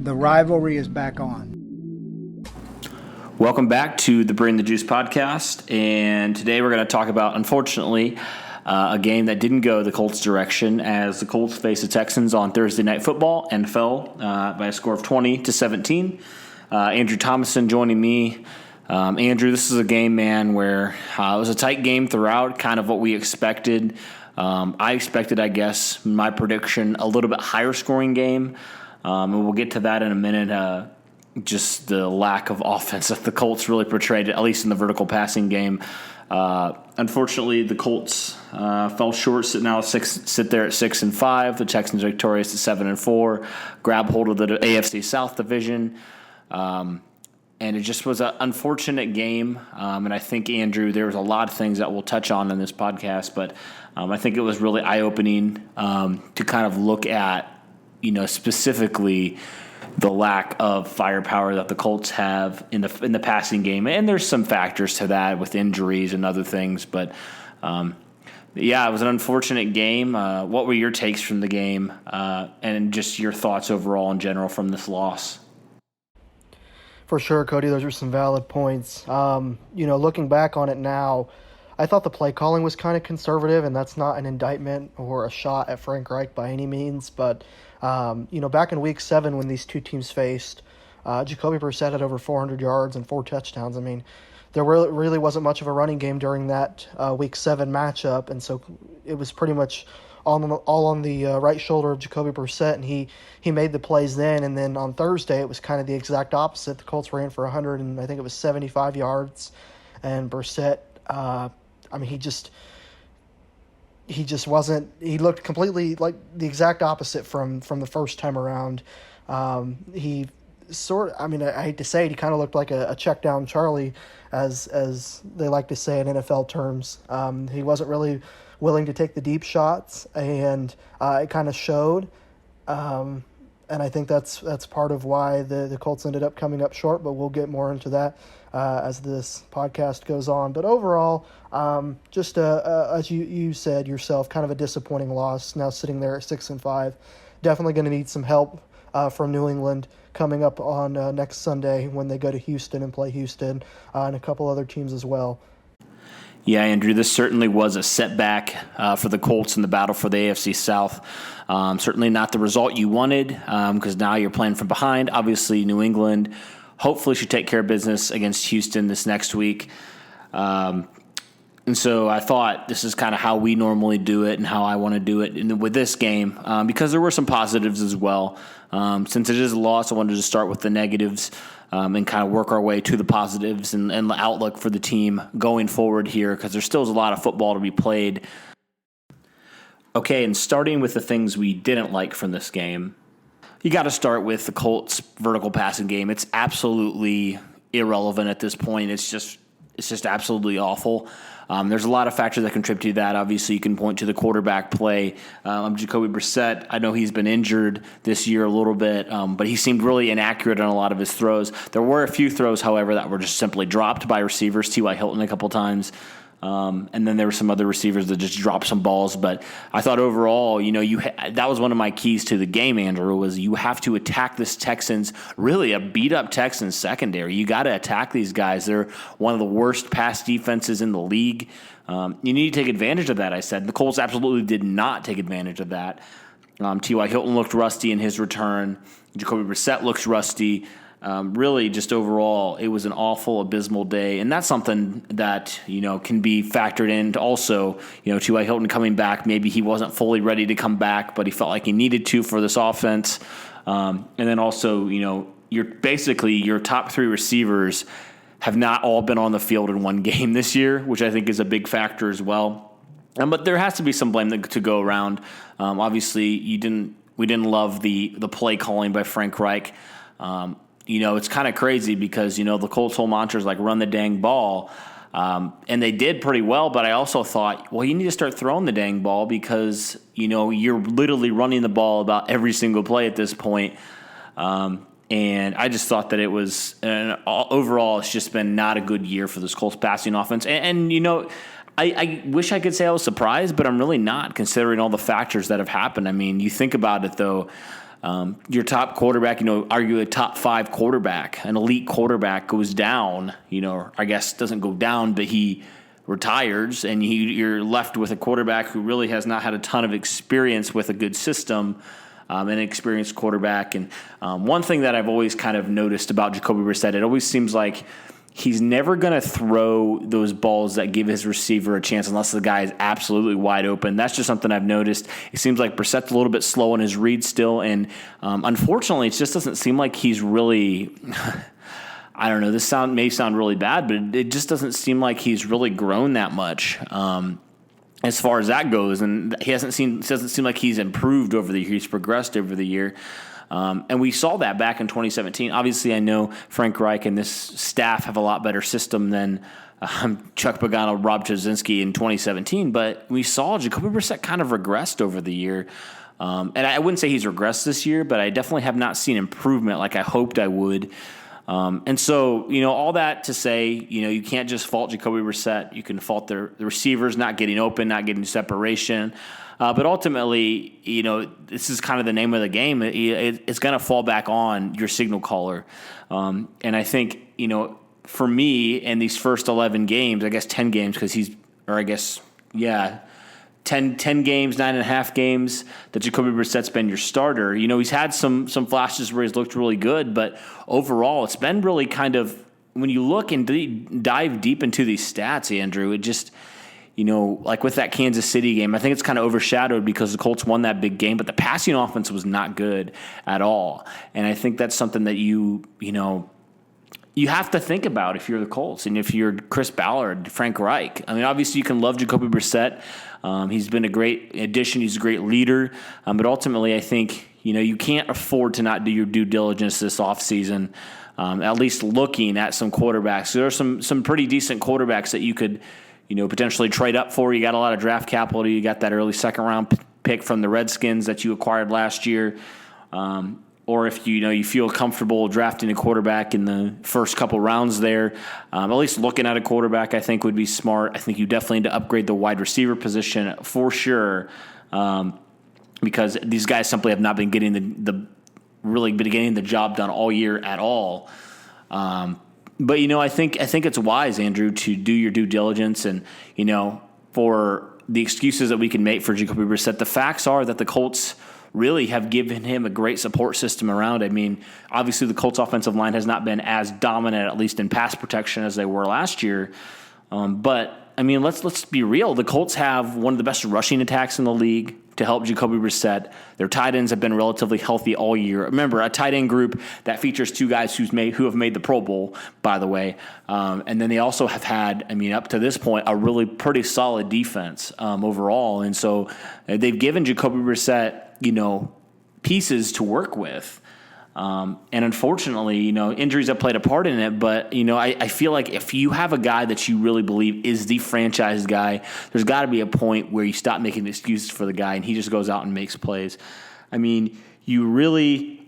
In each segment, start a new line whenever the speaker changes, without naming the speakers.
The rivalry is back on.
Welcome back to the Bring the Juice podcast, and today we're going to talk about, unfortunately, a game that didn't go the Colts' direction as the Colts faced the Texans on Thursday Night Football and fell by a score of 20-17. Andrew Thomason joining me. Andrew, this is a game, man, where it was a tight game throughout, kind of what we expected. I expected, I guess, my prediction, a little bit higher scoring game, and we'll get to that in a minute. Just the lack of offense that the Colts really portrayed, at least in the vertical passing game. Unfortunately, the Colts fell short, sit there at 6-5. The Texans victorious at 7-4, grab hold of the AFC South division. And it just was an unfortunate game. And I think, Andrew, there was a lot of things that we'll touch on in this podcast, but I think it was really eye-opening to kind of look at, specifically the lack of firepower that the Colts have in the passing game. And there's some factors to that with injuries and other things. But, it was an unfortunate game. What were your takes from the game and just your thoughts overall in general from this loss?
For sure, Cody, those are some valid points. Looking back on it now, I thought the play calling was kind of conservative, and that's not an indictment or a shot at Frank Reich by any means. But, back in Week 7 when these two teams faced, Jacoby Brissett had over 400 yards and 4 touchdowns. I mean, there really wasn't much of a running game during that Week 7 matchup, and so it was pretty much all on the right shoulder of Jacoby Brissett, and he made the plays then. And then on Thursday, it was kind of the exact opposite. The Colts ran for 100 and I think it was 75 yards, and Brissett, he just wasn't. He looked completely like the exact opposite from the first time around. I hate to say it, he kind of looked like a check down Charlie, as they like to say in NFL terms. He wasn't really willing to take the deep shots, and it kind of showed. And I think that's part of why the Colts ended up coming up short, but we'll get more into that as this podcast goes on. But overall, as you said yourself, kind of a disappointing loss, now sitting there at 6-5. Definitely going to need some help from New England coming up on next Sunday when they go to Houston and play Houston and a couple other teams as well.
Yeah, Andrew, this certainly was a setback for the Colts in the battle for the AFC South. Certainly not the result you wanted because now you're playing from behind. Obviously, New England hopefully should take care of business against Houston this next week. And so I thought this is kind of how we normally do it and how I want to do it with this game because there were some positives as well. Since it is a loss, I wanted to start with the negatives and kind of work our way to the positives and the outlook for the team going forward here because there still is a lot of football to be played. Okay, and starting with the things we didn't like from this game, you got to start with the Colts' vertical passing game. It's absolutely irrelevant at this point. It's just absolutely awful. There's a lot of factors that contribute to that. Obviously, you can point to the quarterback play. Jacoby Brissett, I know he's been injured this year a little bit, but he seemed really inaccurate on a lot of his throws. There were a few throws, however, that were just simply dropped by receivers, T.Y. Hilton a couple times. And then there were some other receivers that just dropped some balls. But I thought overall, that was one of my keys to the game, Andrew, was you have to attack this Texans, really a beat-up Texans secondary. You got to attack these guys. They're one of the worst pass defenses in the league. You need to take advantage of that, I said. The Colts absolutely did not take advantage of that. T.Y. Hilton looked rusty in his return. Jacoby Brissett looks rusty. Really, just overall, it was an awful, abysmal day, and that's something that can be factored into also. T.Y. Hilton coming back, maybe he wasn't fully ready to come back, but he felt like he needed to for this offense. And then also, your top 3 receivers have not all been on the field in one game this year, which I think is a big factor as well. But there has to be some blame to go around. Obviously, we didn't love the play calling by Frank Reich. It's kind of crazy because, the Colts' whole mantra is like run the dang ball. And they did pretty well, but I also thought, well, you need to start throwing the dang ball because, you're literally running the ball about every single play at this point. And I just thought that it was overall, it's just been not a good year for this Colts passing offense. And I wish I could say I was surprised, but I'm really not considering all the factors that have happened. I mean, you think about it, though. your top quarterback, argue a top 5 quarterback, an elite quarterback goes down, I guess doesn't go down, but he retires, and you're left with a quarterback who really has not had a ton of experience with a good system, an experienced quarterback. And one thing that I've always kind of noticed about Jacoby Brissett, it always seems like he's never going to throw those balls that give his receiver a chance unless the guy is absolutely wide open. That's just something I've noticed. It seems like Brissett's a little bit slow on his read still, and unfortunately, it just doesn't seem like he's really I don't know, this may sound really bad, but it just doesn't seem like he's really grown that much as far as that goes. And it doesn't seem like he's improved over the year. He's progressed over the year. And we saw that back in 2017. Obviously, I know Frank Reich and this staff have a lot better system than Chuck Pagano, Rob Jasinski in 2017, but we saw Jacoby Brissett kind of regressed over the year. And I wouldn't say he's regressed this year, but I definitely have not seen improvement like I hoped I would. And so, all that to say, you can't just fault Jacoby Brissett. You can fault the receivers not getting open, not getting separation. But ultimately, this is kind of the name of the game. It's going to fall back on your signal caller. And I think, for me, in these first 11 games, I guess 10 games, 10 games, 9.5 games that Jacoby Brissett's been your starter. He's had some flashes where he's looked really good, but overall it's been really kind of, when you look and dive deep into these stats, Andrew, it just, like with that Kansas City game, I think it's kind of overshadowed because the Colts won that big game, but the passing offense was not good at all. And I think that's something that you have to think about if you're the Colts and if you're Chris Ballard, Frank Reich. I mean, obviously you can love Jacoby Brissett. He's been a great addition. He's a great leader. But ultimately, I think, you can't afford to not do your due diligence this offseason, at least looking at some quarterbacks. There are some pretty decent quarterbacks that you could, potentially trade up for. You got a lot of draft capital. You got that early second-round pick from the Redskins that you acquired last year. Or if you feel comfortable drafting a quarterback in the first couple rounds there, at least looking at a quarterback, I think would be smart. I think you definitely need to upgrade the wide receiver position for sure, because these guys simply have not been getting the job done all year at all. But I think it's wise, Andrew, to do your due diligence, and for the excuses that we can make for Jacoby Brissett, the facts are that the Colts really have given him a great support system around. I mean, obviously the Colts offensive line has not been as dominant, at least in pass protection, as they were last year. But I mean, let's be real. The Colts have one of the best rushing attacks in the league to help Jacoby Brissett. Their tight ends have been relatively healthy all year. Remember, a tight end group that features 2 guys who have made the Pro Bowl, by the way. And then they also have had, up to this point, a really pretty solid defense overall. And so they've given Jacoby Brissett, pieces to work with. And unfortunately, injuries have played a part in it. But, I feel like if you have a guy that you really believe is the franchise guy, there's got to be a point where you stop making excuses for the guy and he just goes out and makes plays. I mean, you really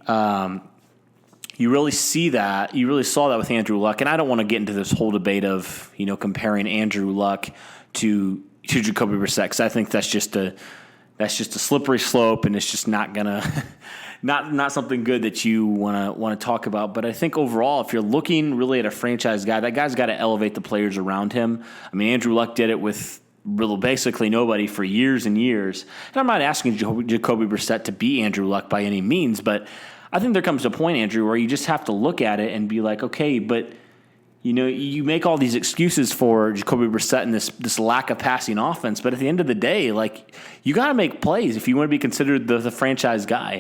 see that. You really saw that with Andrew Luck. And I don't want to get into this whole debate of, comparing Andrew Luck to Jacoby Brissett, because I think that's just a slippery slope, and it's just not gonna not something good that you want to talk about. But I think overall, if you're looking really at a franchise guy, that guy's got to elevate the players around him. I mean, Andrew Luck did it with basically nobody for years and years. And I'm not asking Jacoby Brissett to be Andrew Luck by any means, but I think there comes a point, Andrew, where you just have to look at it and be like, okay, but you make all these excuses for Jacoby Brissett and this lack of passing offense, but at the end of the day, you got to make plays if you want to be considered the franchise guy.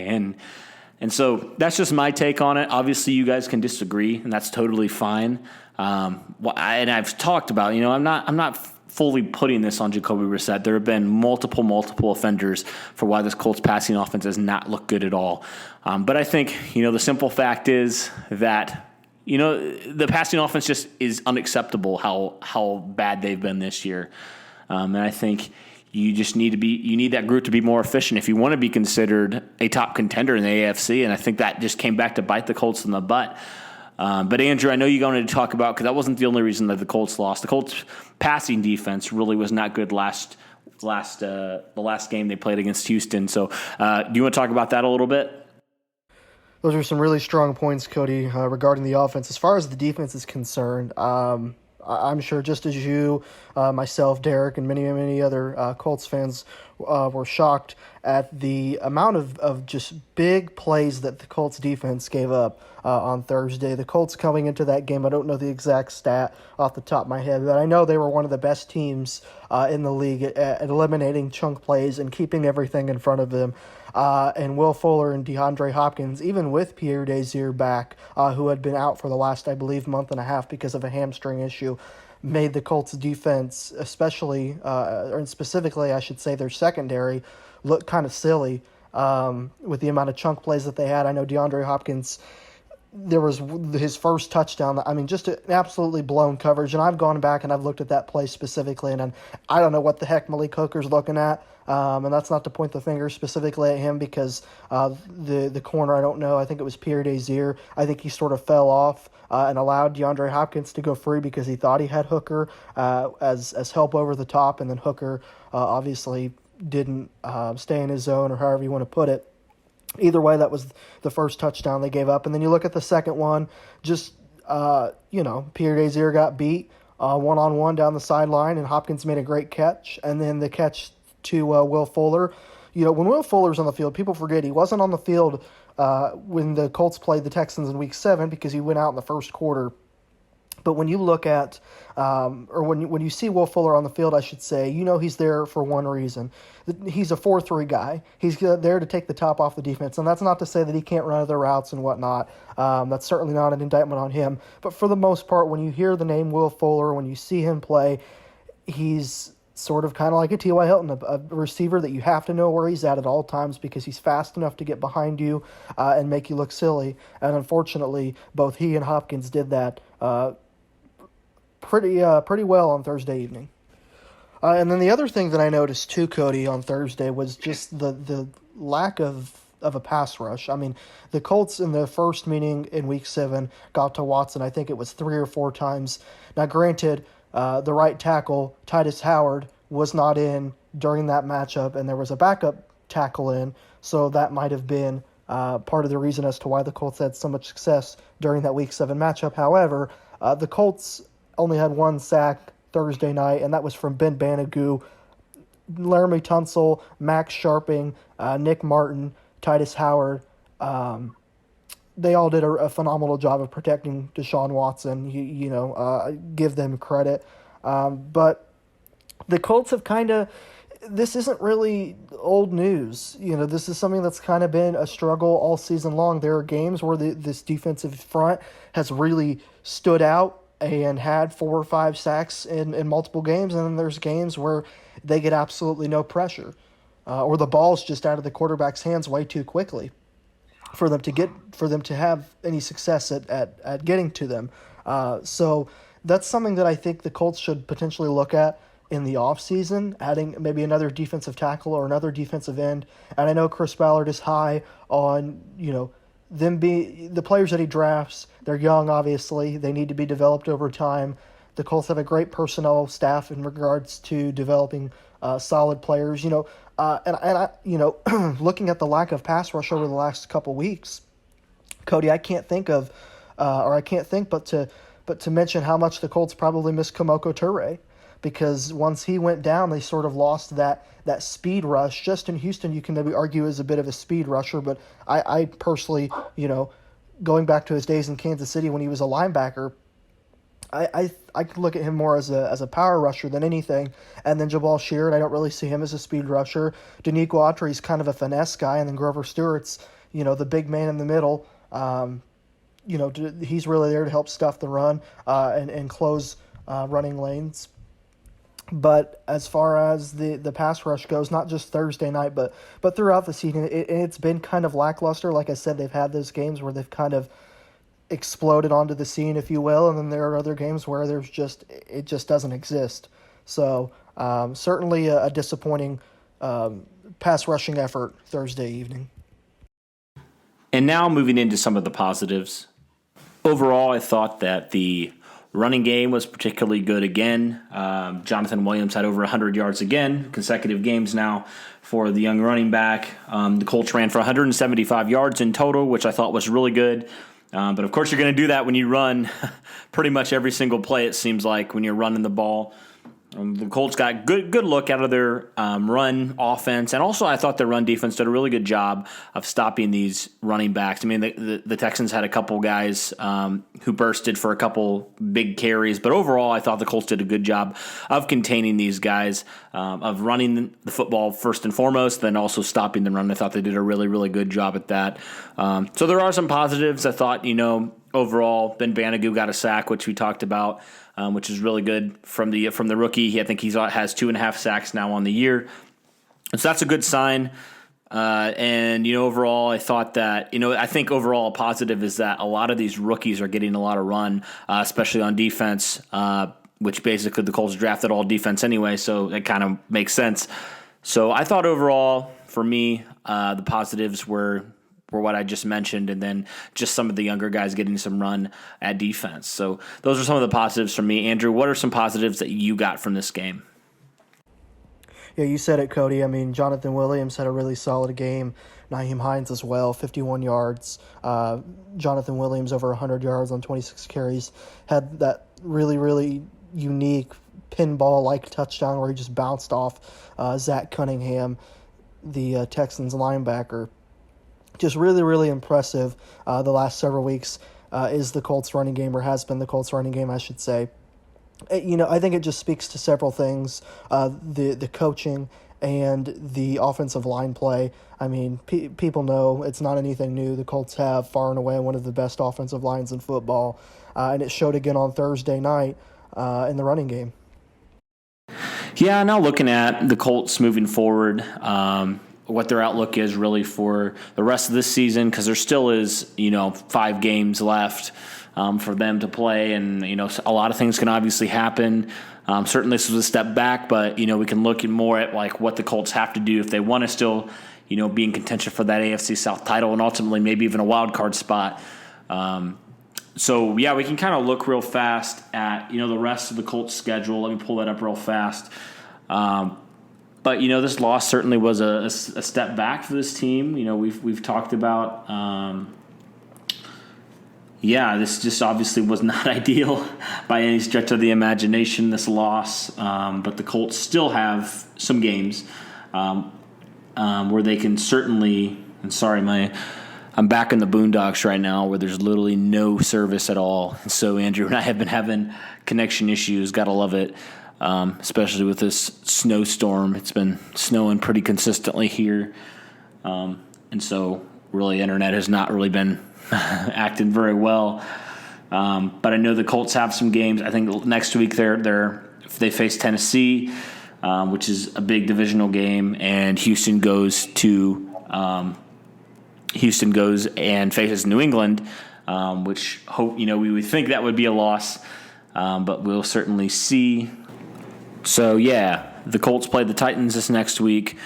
And so that's just my take on it. Obviously, you guys can disagree, and that's totally fine. And I've talked about, I'm not fully putting this on Jacoby Brissett. There have been multiple offenders for why this Colts passing offense has not looked good at all. But I think, the simple fact is that the passing offense just is unacceptable how bad they've been this year. And I think you just need that group to be more efficient if you want to be considered a top contender in the AFC. And I think that just came back to bite the Colts in the butt. But Andrew, I know you wanted to talk about, because that wasn't the only reason that the Colts lost. The Colts passing defense really was not good the last game they played against Houston. So do you want to talk about that a little bit?
Those are some really strong points, Cody, regarding the offense. As far as the defense is concerned, I'm sure just as you, myself, Derek, and many, many other Colts fans were shocked at the amount of just big plays that the Colts defense gave up on Thursday. The Colts coming into that game, I don't know the exact stat off the top of my head, but I know they were one of the best teams in the league at eliminating chunk plays and keeping everything in front of them. And Will Fuller and DeAndre Hopkins, even with Pierre Desir back, who had been out for the last, I believe, month and a half because of a hamstring issue, made the Colts defense, especially, or specifically, I should say, their secondary, look kind of silly with the amount of chunk plays that they had. I know DeAndre Hopkins, there was his first touchdown. I mean, just an absolutely blown coverage. And I've gone back and I've looked at that play specifically, and I don't know what the heck Malik Hooker's looking at. And that's not to point the finger specifically at him because the corner, I don't know. I think it was Pierre Desir. I think he sort of fell off and allowed DeAndre Hopkins to go free because he thought he had Hooker as help over the top, and then Hooker obviously didn't stay in his zone, or however you want to put it. Either way, that was the first touchdown they gave up. And then you look at the second one, just, Pierre Desir got beat one-on-one down the sideline, and Hopkins made a great catch. And then the catch to Will Fuller. When Will Fuller's on the field, people forget he wasn't on the field when the Colts played the Texans in Week 7 because he went out in the first quarter. But when you look at, or when you see Will Fuller on the field, I should say, he's there for one reason. He's a 4-3 guy. He's there to take the top off the defense. And that's not to say that he can't run other routes and whatnot. That's certainly not an indictment on him. But for the most part, when you hear the name Will Fuller, when you see him play, he's sort of kind of like a T.Y. Hilton, a receiver that you have to know where he's at all times because he's fast enough to get behind you and make you look silly. And unfortunately, both he and Hopkins did that pretty well on Thursday evening. And then the other thing that I noticed too, Cody, on Thursday was just the lack of a pass rush. I mean, the Colts in the first meeting in Week 7 got to Watson, I think it was 3 or 4 times. Now, granted, the right tackle, Titus Howard, was not in during that matchup, and there was a backup tackle in, so that might have been part of the reason as to why the Colts had so much success during that Week 7 matchup. However, the Colts only had 1 sack Thursday night, and that was from Ben Banagoo, Laramie Tunsil, Max Sharping, Nick Martin, Titus Howard. They all did a phenomenal job of protecting Deshaun Watson. Give them credit. But the Colts have this isn't really old news. This is something that's kind of been a struggle all season long. There are games where this defensive front has really stood out and had 4 or 5 sacks in multiple games, and then there's games where they get absolutely no pressure, or the ball's just out of the quarterback's hands way too quickly for them to have any success at getting to them. So that's something that I think the Colts should potentially look at in the offseason, adding maybe another defensive tackle or another defensive end. And I know Chris Ballard is high on, them being the players that he drafts. They're young, obviously. They need to be developed over time. The Colts have a great personnel staff in regards to developing solid players. Looking at the lack of pass rush over the last couple weeks, Cody, I can't think but to mention how much the Colts probably miss Kamoko Toure, because once he went down, they sort of lost that speed rush. Justin Houston, you can maybe argue, is a bit of a speed rusher, but I personally, going back to his days in Kansas City when he was a linebacker, I could look at him more as a power rusher than anything. And then Jabal Sheard, I don't really see him as a speed rusher. Danico Autry's kind of a finesse guy, and then Grover Stewart's, the big man in the middle. He's really there to help stuff the run and close running lanes. But as far as the pass rush goes, not just Thursday night, but throughout the season, it's been kind of lackluster. Like I said, they've had those games where they've kind of exploded onto the scene, if you will, and then there are other games where it just doesn't exist. So certainly a disappointing pass rushing effort Thursday evening.
And now moving into some of the positives. Overall, I thought that the Running game was particularly good again. Jonathan Williams had over 100 yards again, consecutive games now for the young running back. The Colts ran for 175 yards in total, which I thought was really good. But of course, you're going to do that when you run pretty much every single play, it seems like, when you're running the ball. The Colts got good look out of their run offense, and also I thought their run defense did a really good job of stopping these running backs. I mean, the Texans had a couple guys who bursted for a couple big carries, but overall I thought the Colts did a good job of containing these guys, of running the football first and foremost, then also stopping the run. I thought they did a really, really good job at that. So there are some positives. I thought, overall, Ben Banagou got a sack, which we talked about, which is really good from the rookie. I think he has 2.5 sacks now on the year, and so that's a good sign. And overall, I thought that I think overall a positive is that a lot of these rookies are getting a lot of run, especially on defense, which basically the Colts drafted all defense anyway, so it kind of makes sense. So I thought overall, for me, the positives were what I just mentioned, and then just some of the younger guys getting some run at defense. So those are some of the positives from me. Andrew, what are some positives that you got from this game?
Yeah, you said it, Cody. I mean, Jonathan Williams had a really solid game. Nyheim Hines as well, 51 yards. Jonathan Williams over 100 yards on 26 carries. Had that really, really unique pinball-like touchdown where he just bounced off Zach Cunningham, the Texans linebacker. Just really, really impressive the last several weeks is the Colts running game, or has been the Colts running game, I should say. I think it just speaks to several things, the coaching and the offensive line play. I mean, people know it's not anything new. The Colts have far and away one of the best offensive lines in football, and it showed again on Thursday night in the running game.
Yeah, now looking at the Colts moving forward, what their outlook is really for the rest of this season, because there still is, 5 games left for them to play, and, a lot of things can obviously happen. Certainly this was a step back, but, we can look more at like what the Colts have to do if they want to still, be in contention for that AFC South title and ultimately maybe even a wild card spot. So, yeah, we can kind of look real fast at, the rest of the Colts schedule. Let me pull that up real fast. But, this loss certainly was a step back for this team. We've talked about, this just obviously was not ideal by any stretch of the imagination, this loss. But the Colts still have some games where they can certainly, and sorry, I'm back in the boondocks right now where there's literally no service at all. So Andrew and I have been having connection issues. Gotta love it. Especially with this snowstorm. It's been snowing pretty consistently here. And so really internet has not really been acting very well. But I know the Colts have some games. I think next week they face Tennessee, which is a big divisional game, and Houston goes and faces New England, which we would think that would be a loss, but we'll certainly see. So, the Colts play the Titans this next week,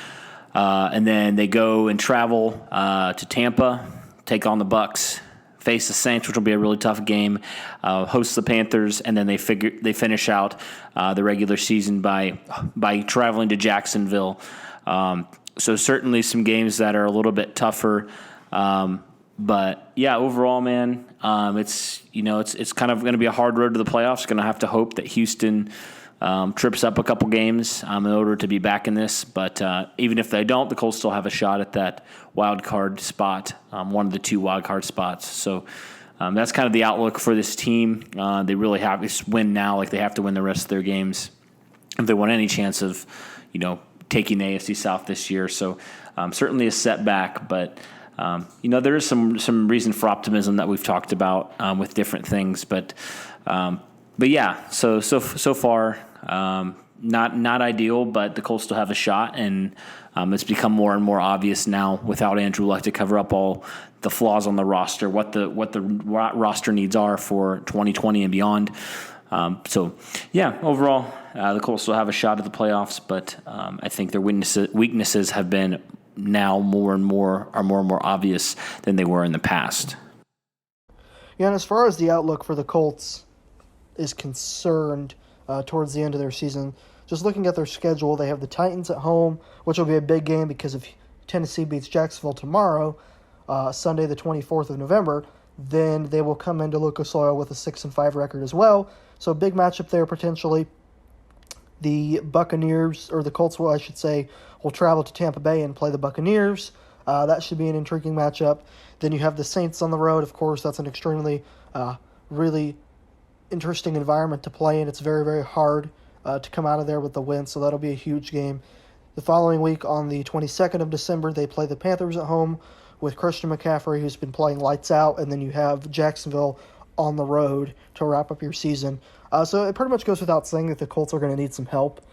and then they go and travel to Tampa, take on the Bucs, face the Saints, which will be a really tough game, host the Panthers, and then they finish out the regular season by traveling to Jacksonville. So certainly some games that are a little bit tougher. But overall, man, it's kind of going to be a hard road to the playoffs. Going to have to hope that Houston trips up a couple games in order to be back in this. But even if they don't, the Colts still have a shot at that wild card spot, one of the 2 wild card spots. So that's kind of the outlook for this team. They really have to win now, like they have to win the rest of their games if they want any chance of, taking the AFC South this year. So certainly a setback, but there is some reason for optimism that we've talked about with different things. But yeah, so far. Not ideal, but the Colts still have a shot, and it's become more and more obvious now without Andrew Luck to cover up all the flaws on the roster, what the roster needs are for 2020 and beyond. Overall, the Colts still have a shot at the playoffs, but I think their weaknesses have been now more and more obvious than they were in the past.
Yeah, and as far as the outlook for the Colts, is concerned towards the end of their season. Just looking at their schedule, they have the Titans at home, which will be a big game because if Tennessee beats Jacksonville tomorrow, Sunday the 24th of November, then they will come into Lucas Oil with a 6-5 record as well. So big matchup there potentially. The Buccaneers, or the Colts, I should say, will travel to Tampa Bay and play the Buccaneers. That should be an intriguing matchup. Then you have the Saints on the road. Of course, that's an extremely, really interesting environment to play in. It's very, very hard to come out of there with the win, so that'll be a huge game. The following week, on the 22nd of December, they play the Panthers at home with Christian McCaffrey, who's been playing lights out, and then you have Jacksonville on the road to wrap up your season. So it pretty much goes without saying that the Colts are going to need some help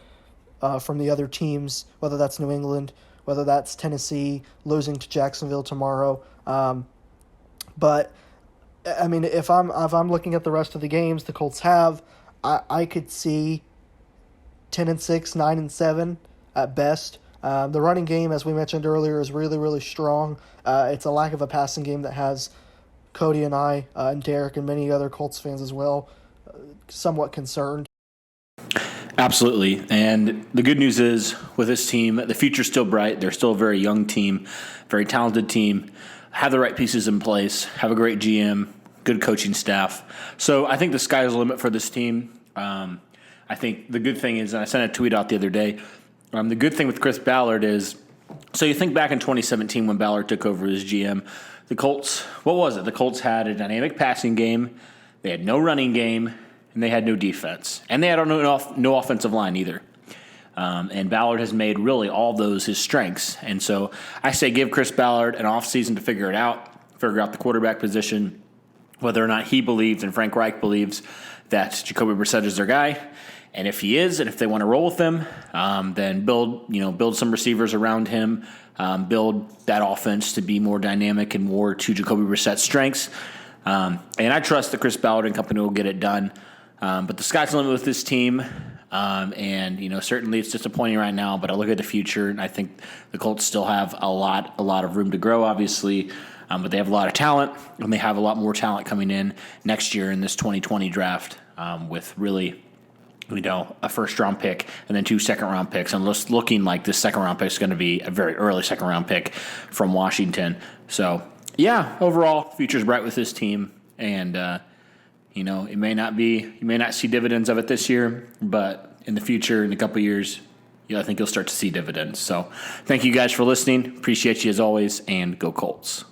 from the other teams, whether that's New England, whether that's Tennessee losing to Jacksonville tomorrow. But I mean, if I'm looking at the rest of the games the Colts have, I could see 10-6, 9-7 at best. The running game, as we mentioned earlier, is really, really strong. It's a lack of a passing game that has Cody and I, and Derek and many other Colts fans as well, somewhat concerned.
Absolutely. And the good news is with this team, the future's still bright. They're still a very young team, very talented team, have the right pieces in place, have a great GM, good coaching staff. So I think the sky's the limit for this team. I think the good thing is, and I sent a tweet out the other day, the good thing with Chris Ballard is, so you think back in 2017 when Ballard took over as GM, the Colts, what was it? The Colts had a dynamic passing game, they had no running game, and they had no defense. And they had no offensive line either. And Ballard has made really all those his strengths. And so I say give Chris Ballard an offseason to figure it out, figure out the quarterback position, whether or not he believes and Frank Reich believes that Jacoby Brissett is their guy. And if he is, and if they want to roll with him, then build some receivers around him, build that offense to be more dynamic and more to Jacoby Brissett's strengths. And I trust that Chris Ballard and company will get it done. But the sky's the limit with this team. And certainly it's disappointing right now, but I look at the future and I think the Colts still have a lot of room to grow, obviously. But they have a lot of talent, and they have a lot more talent coming in next year in this 2020 draft, with really, a first-round pick and then 2 second-round picks. And it's looking like this second-round pick is going to be a very early second-round pick from Washington. So, yeah, overall, future's bright with this team. And, it may not be, you may not see dividends of it this year, but in the future, in a couple of years, I think you'll start to see dividends. So, thank you guys for listening. Appreciate you as always, and go Colts.